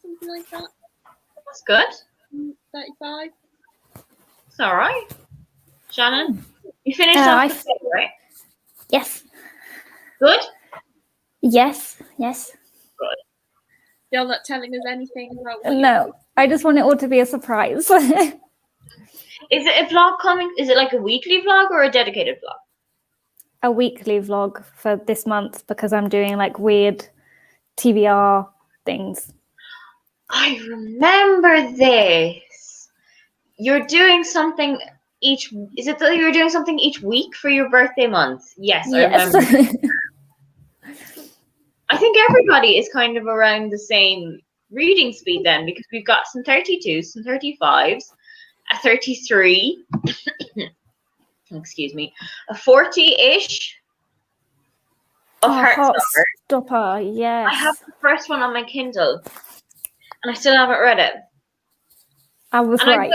something like that. That's good. 35. It's all right. Shannon, you finished off, right? Yes. Good? Yes. Good. Still not telling us anything about what No, I just want it all to be a surprise. Is it a vlog coming? Is it like a weekly vlog or a dedicated vlog? A weekly vlog for this month because I'm doing like weird TBR things. I remember this. You're doing something each. Is it that you're doing something each week for your birthday month? Yes, I remember. I think everybody is kind of around the same reading speed then, because we've got some 32s, some 35s, a 33. Excuse me, a 40-ish of Heartstopper, yes. I have the first one on my Kindle, and I still haven't read it. I was right.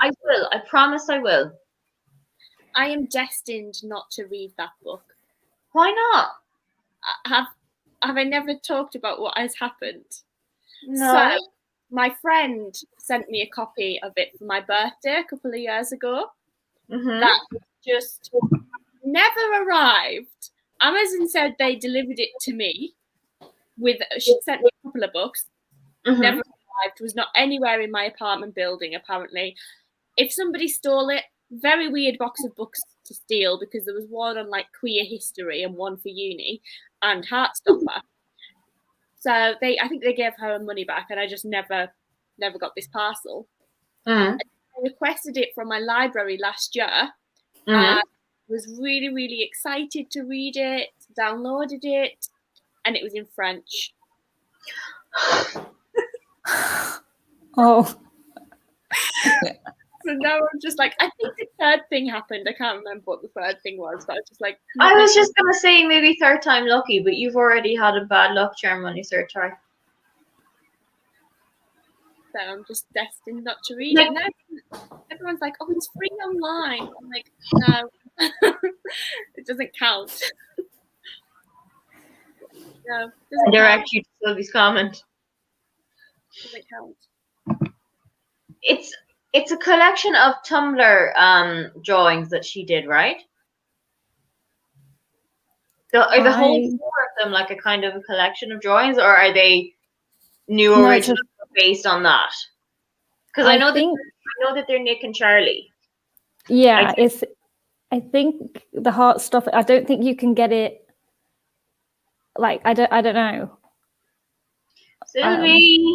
I will. I promise I will. I am destined not to read that book. Why not? Have I never talked about what has happened? No. So, my friend sent me a copy of it for my birthday a couple of years ago. Mm-hmm. That just never arrived. Amazon said they delivered it to me. She sent me a couple of books. Mm-hmm. Never arrived. Was not anywhere in my apartment building, apparently. If somebody stole it, very weird box of books to steal, because there was one on like queer history and one for uni and Heartstopper. So I think they gave her money back, and I just never got this parcel. Mm-hmm. I requested it from my library last year. Mm-hmm. Was really, really excited to read it, downloaded it, and it was in French. Oh. So now I'm just like, I think the third thing happened. I can't remember what the third thing was, but I was just like... I was just going to say maybe third time lucky, but you've already had a bad luck charm on your third try. So I'm just destined not to read it. No, everyone's like, oh, it's free online. I'm like, no, it doesn't count. No, I direct you to Sylvie's comment. Doesn't count. It's a collection of Tumblr drawings that she did, right? Are the whole four of them like a kind of a collection of drawings, or are they new originals based on that? Because I know that they're Nick and Charlie. Yeah, I think the Heartstopper. I don't think you can get it. Like I don't know. Sylvie.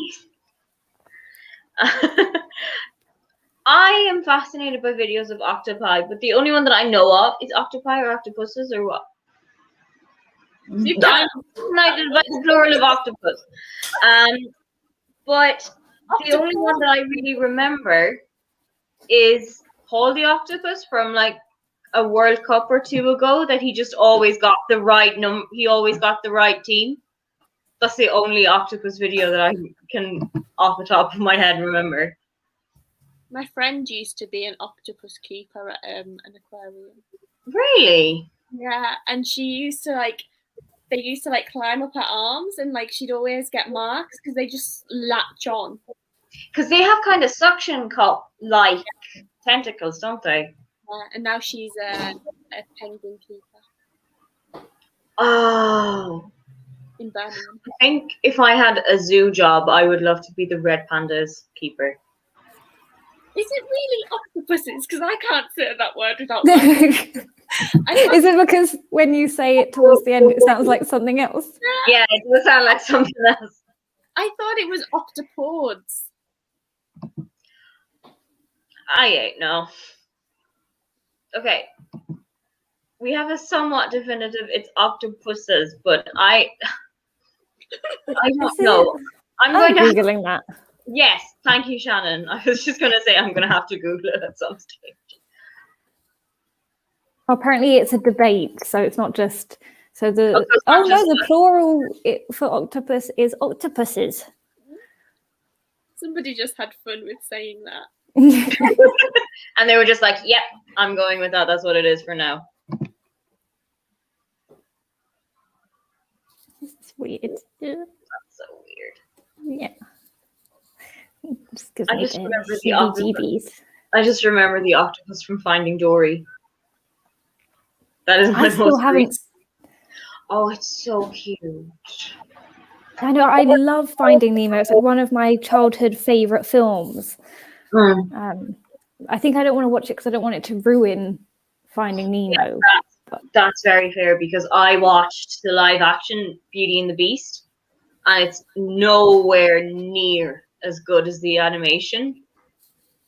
I am fascinated by videos of octopi, but the only one that I know of is octopi or octopuses or what? I'm fascinated by the plural of octopus. But the only one that I really remember is Paul the Octopus from like a World Cup or two ago, that he just always got the right he always got the right team. That's the only octopus video that I can off the top of my head remember. My friend used to be an octopus keeper at an aquarium. Really? Yeah, and she used to they used to like climb up her arms, and like she'd always get marks because they just latch on. Because they have kind of suction cup like tentacles, don't they? And now she's a penguin keeper Oh, in Birmingham. I think if I had a zoo job, I would love to be the red panda's keeper. Is it really octopuses? Because I can't say that word without laughing. Is it because when you say it towards the end, it sounds like something else? Yeah, it does sound like something else. I thought it was octopods. I ain't know. Okay. We have a somewhat definitive, it's octopuses, but I don't know. I'm going to Googling that. Yes, thank you, Shannon. I was just going to say I'm going to have to Google it at some stage. Apparently it's a debate, so it's not just the plural for octopus is octopuses. Somebody just had fun with saying that. And they were just like, yep, I'm going with that. That's what it is for now. It's weird. That's so weird. Yeah. I just remember the octopus from Finding Dory. That is my most. Oh, it's so cute. I know. I love Finding Nemo. It's like one of my childhood favorite films. I think I don't want to watch it because I don't want it to ruin Finding Nemo. Yeah, that's very fair, because I watched the live action Beauty and the Beast, and it's nowhere near as good as the animation,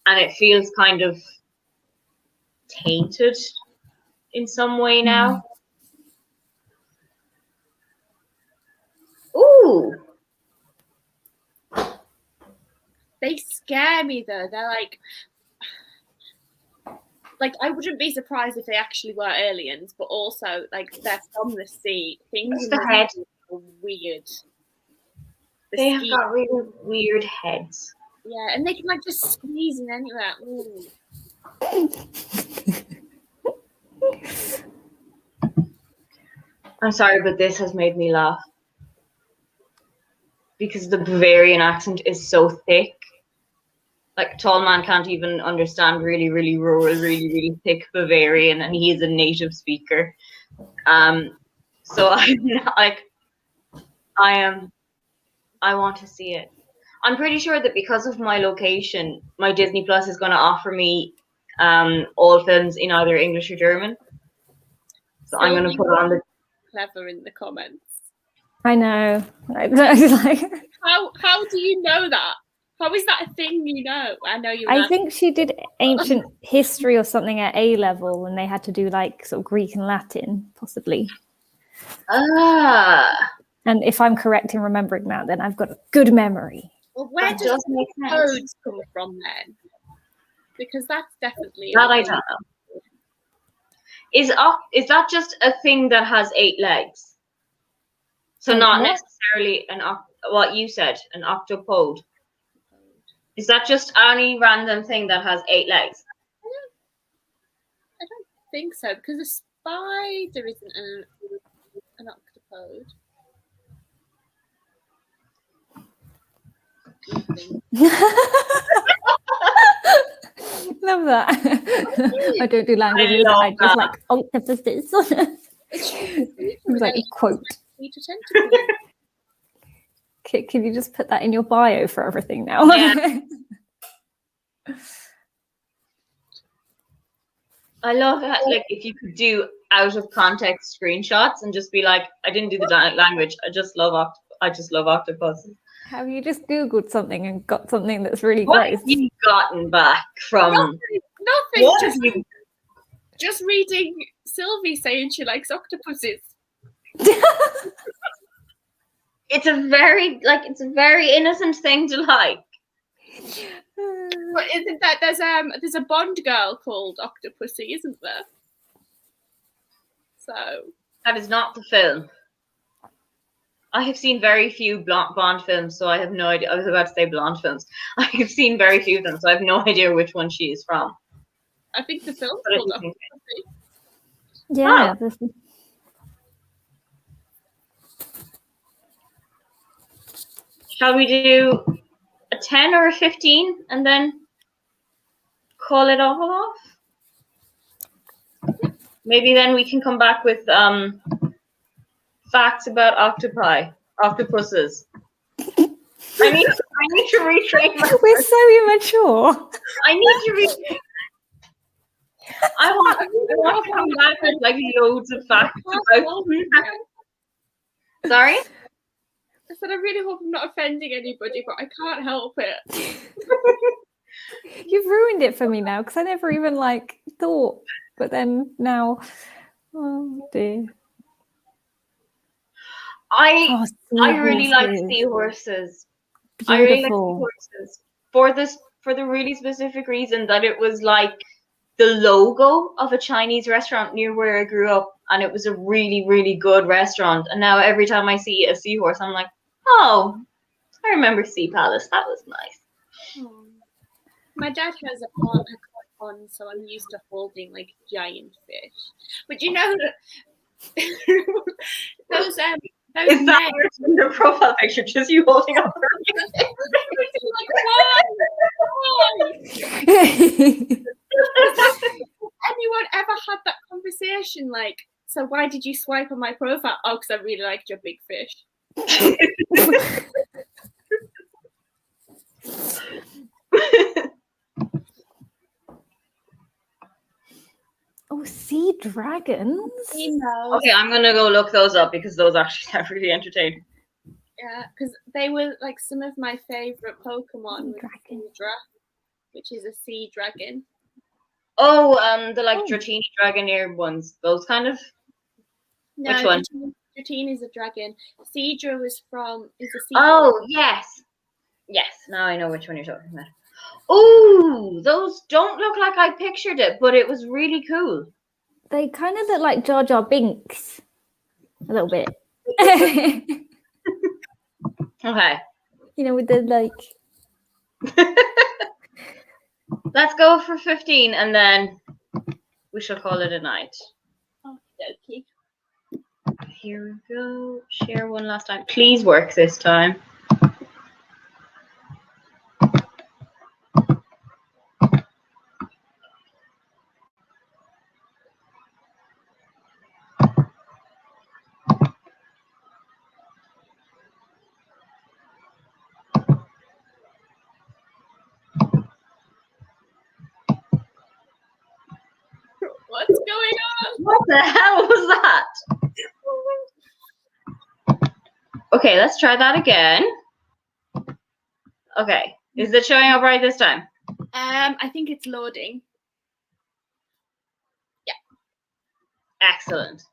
and it feels kind of tainted in some way now. Ooh. They scare me though. They're like I wouldn't be surprised if they actually were aliens, but also like they're from the sea. Things in the head are weird. They have got really weird heads. Yeah, and they can like just squeeze in anywhere. Ooh. I'm sorry, but this has made me laugh. Because the Bavarian accent is so thick. Like, tall man can't even understand really, really rural, really, really thick Bavarian, and he is a native speaker. So I'm like, I want to see it. I'm pretty sure that because of my location, my Disney Plus is going to offer me all films in either English or German. So I'm going to put on the clever in the comments. I know. How do you know that? How is that a thing you know? I know you. I think she did ancient history or something at A level, and they had to do like sort of Greek and Latin, possibly. And if I'm correct in remembering that, then I've got a good memory. Well, where does codes come from then? Because that's definitely that I don't know. Is that just a thing that has 8 legs? So not necessarily what you said, an octopode. Is that just any random thing that has 8 legs? I don't think so, because a spider isn't an octopode. Love that. I don't do languages. I just like octopuses. It was like a quote. Can you just put that in your bio for everything now? Yeah. I love that. Like, if you could do out of context screenshots and just be like, I didn't do the language. I just love octopuses. Have you just Googled something and got something that's really what gross? Have you gotten back from nothing. Just reading Sylvie saying she likes octopuses. It's a very innocent thing to like. But isn't that there's a Bond girl called Octopussy, isn't there? So that is not the film. I have seen very few Bond films, so I have no idea. I was about to say blonde films. I have seen very few of them, so I have no idea which one she is from. I think the film's called Octopussy. Yeah. Shall we do a 10 or a 15 and then call it all off? Maybe then we can come back with facts about octopuses. I need to retrain my. We're so immature. I need to retrain. I want to come back with like loads of facts about. Sorry? I said, I really hope I'm not offending anybody, but I can't help it. You've ruined it for me now because I never even like thought, but then now, oh dear. I really like seahorses. Beautiful. I really like seahorses for the really specific reason that it was like the logo of a Chinese restaurant near where I grew up, and it was a really, really good restaurant. And now every time I see a seahorse, I'm like, oh, I remember Sea Palace. That was nice. Oh. My dad has a pond, so I'm used to holding like giant fish. But you know that those Is that in the profile picture? Just you holding up? Anyone ever had that conversation? Like, so why did you swipe on my profile? Oh, because I really liked your big fish. Oh, sea dragons. Okay, I'm gonna go look those up because those actually sound really entertaining. Yeah, because they were like some of my favorite Pokemon. Sidra, which is a sea dragon. Oh, the like Dratini Dragonair ones. Those kind of. No, which one? Dratini is a dragon. Sidra was from is a sea. Oh yes, yes. Now I know which one you're talking about. Oh, those don't look like I pictured it, but it was really cool. They kind of look like Jar Jar Binks, a little bit. Okay. You know, with the like. Let's go for 15, and then we shall call it a night. Okay. Here we go. Share one last time. Please work this time. What's going on? What the hell was that? Okay, let's try that again. Okay, is it showing up right this time? I think it's loading. Yeah. Excellent.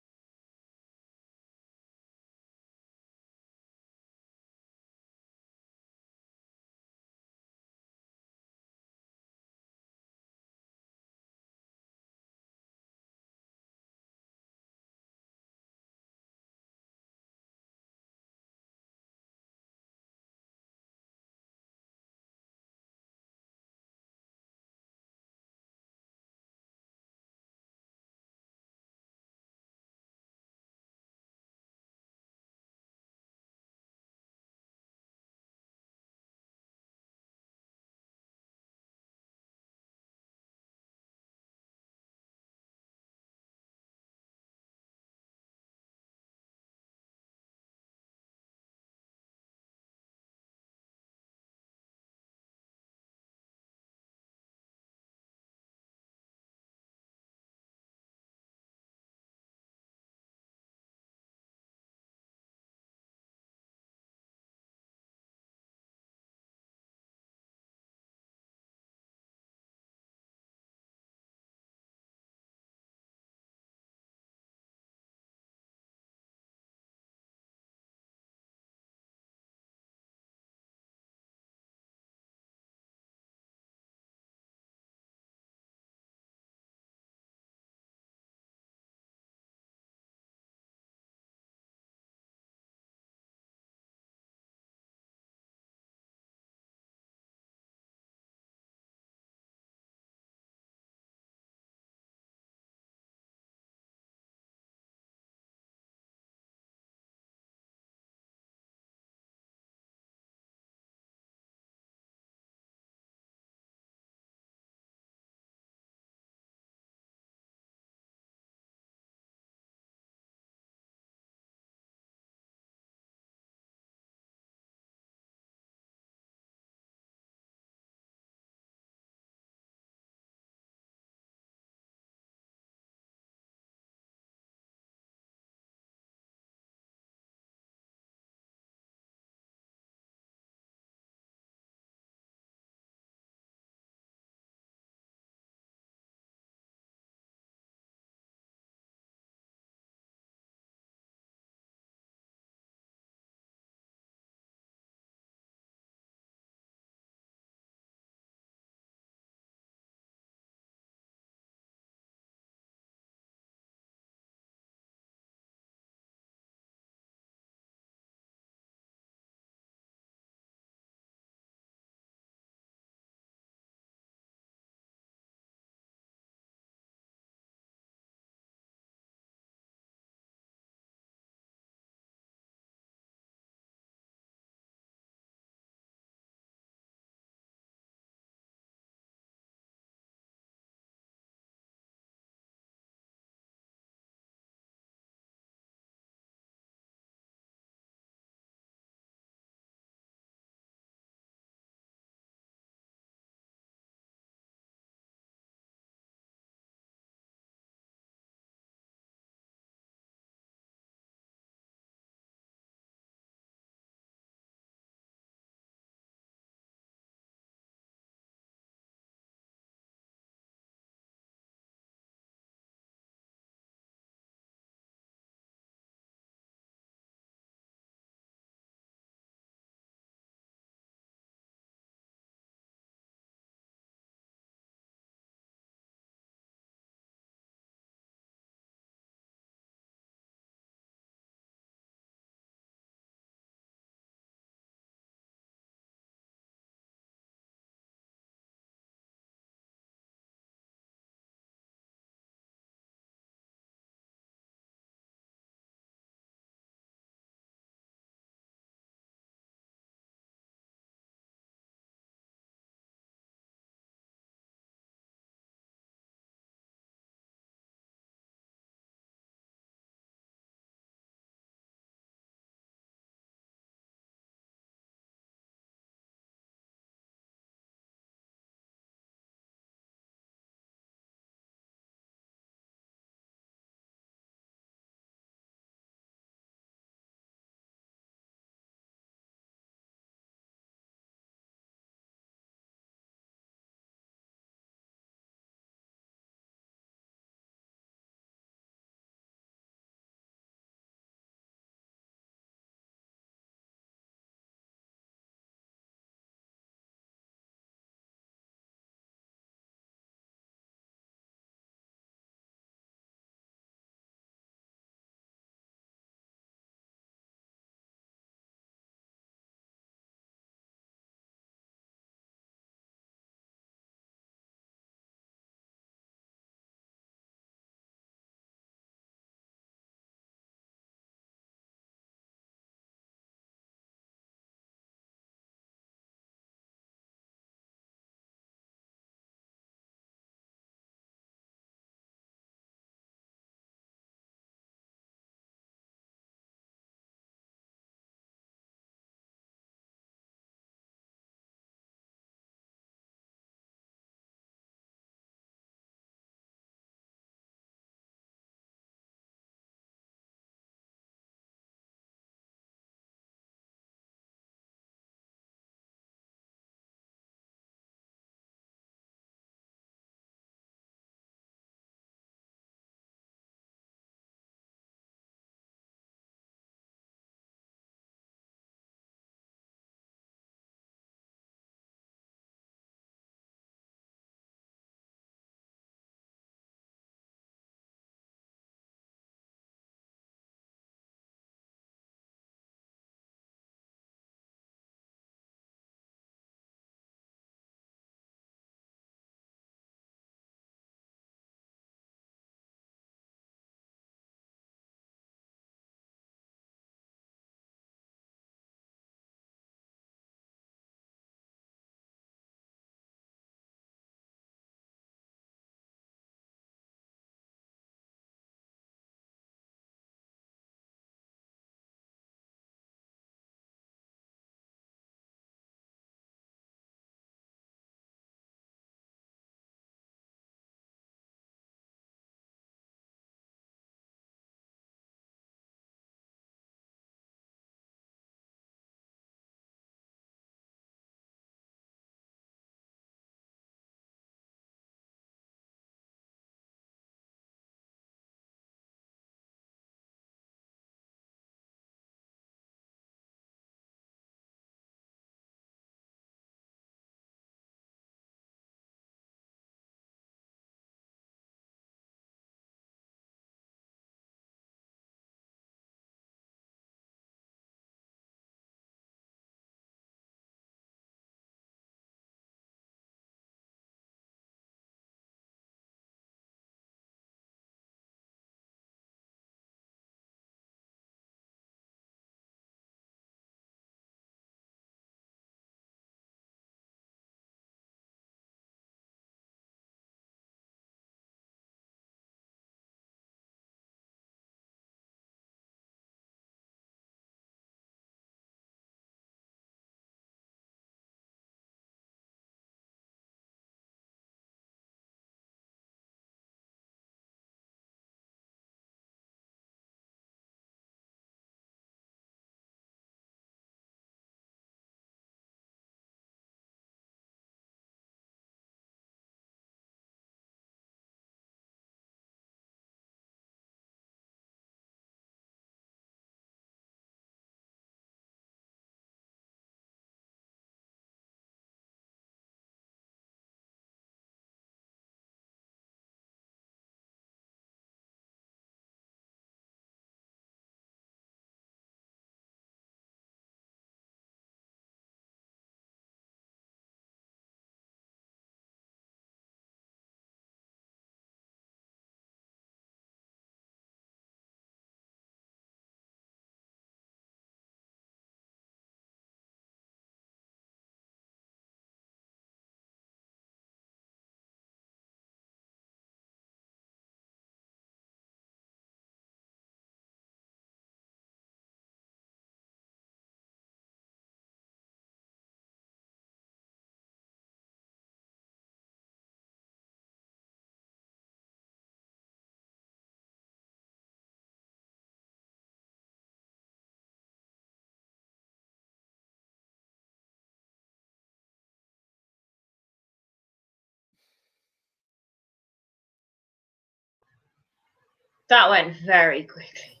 That went very quickly.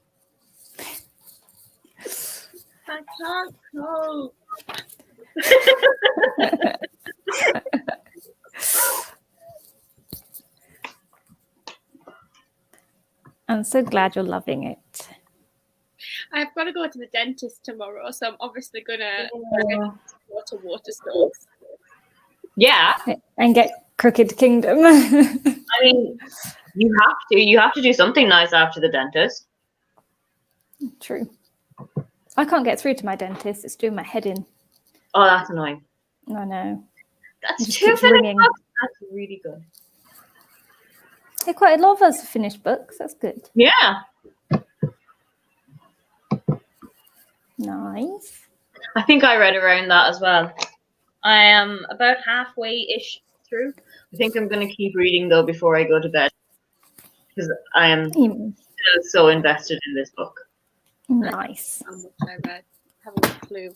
I can't cope. I'm so glad you're loving it. I've got to go to the dentist tomorrow, so I'm obviously gonna go to Waterstones. Yeah, And get Crooked Kingdom. I mean, you have to do something nice after the dentist. True. I can't get through to my dentist. It's doing my head in. Oh, that's annoying. I know. That's It just two keeps finished ringing. books. That's really good. Yeah, quite a lot of us have finished books. That's good. Yeah, Nice. I think I read around that as well. I am about halfway-ish through. I think I'm going to keep reading though before I go to bed because I am still so invested in this book. Nice. How much I read? Haven't a clue.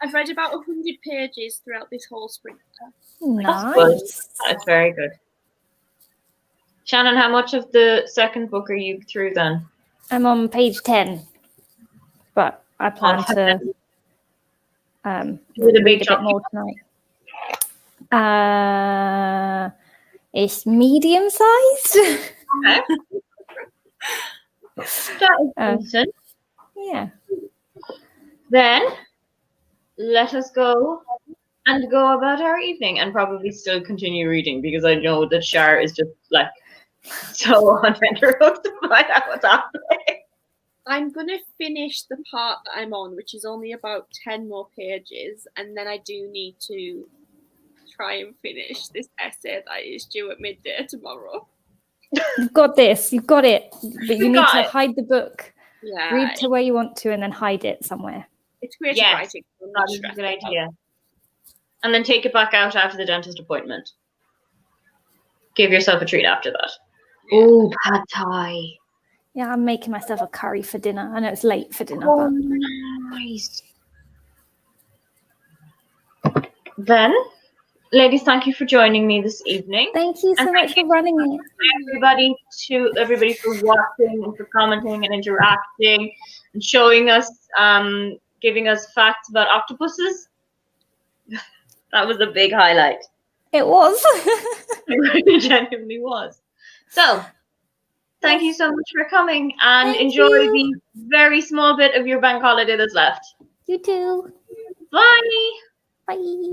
I've read about 100 pages throughout this whole spring. Nice. That's very good. Shannon, how much of the second book are you through then? I'm on page 10, but I plan to Is it a big read a bit chunk? more tonight. It's medium sized. Okay. That is decent. Yeah. Then let us go and go about our evening and probably still continue reading because I know that Charr is just like so on tenterhooks to find out what's happening. I'm going to finish the part that I'm on, which is only about 10 more pages, and then I do need to try and finish this essay that is due at midday tomorrow. You've got this. You've got it. But you need to hide the book. Yeah. Read to where you want to and then hide it somewhere. It's creative writing. I'm not That's a stressed good about idea. And then take it back out after the dentist appointment. Give yourself a treat after that. Yeah. Oh, pad thai. Yeah, I'm making myself a curry for dinner. I know it's late for dinner, Oh, but nice. Then, ladies, thank you for joining me this evening. thank you so And much for running it. Everybody for watching and for commenting and interacting and showing us, giving us facts about octopuses. That was a big highlight. It was. It genuinely was. So, thank you so much for coming and Thank enjoy you. the very small bit of your bank holiday that's left. You too. Bye. Bye.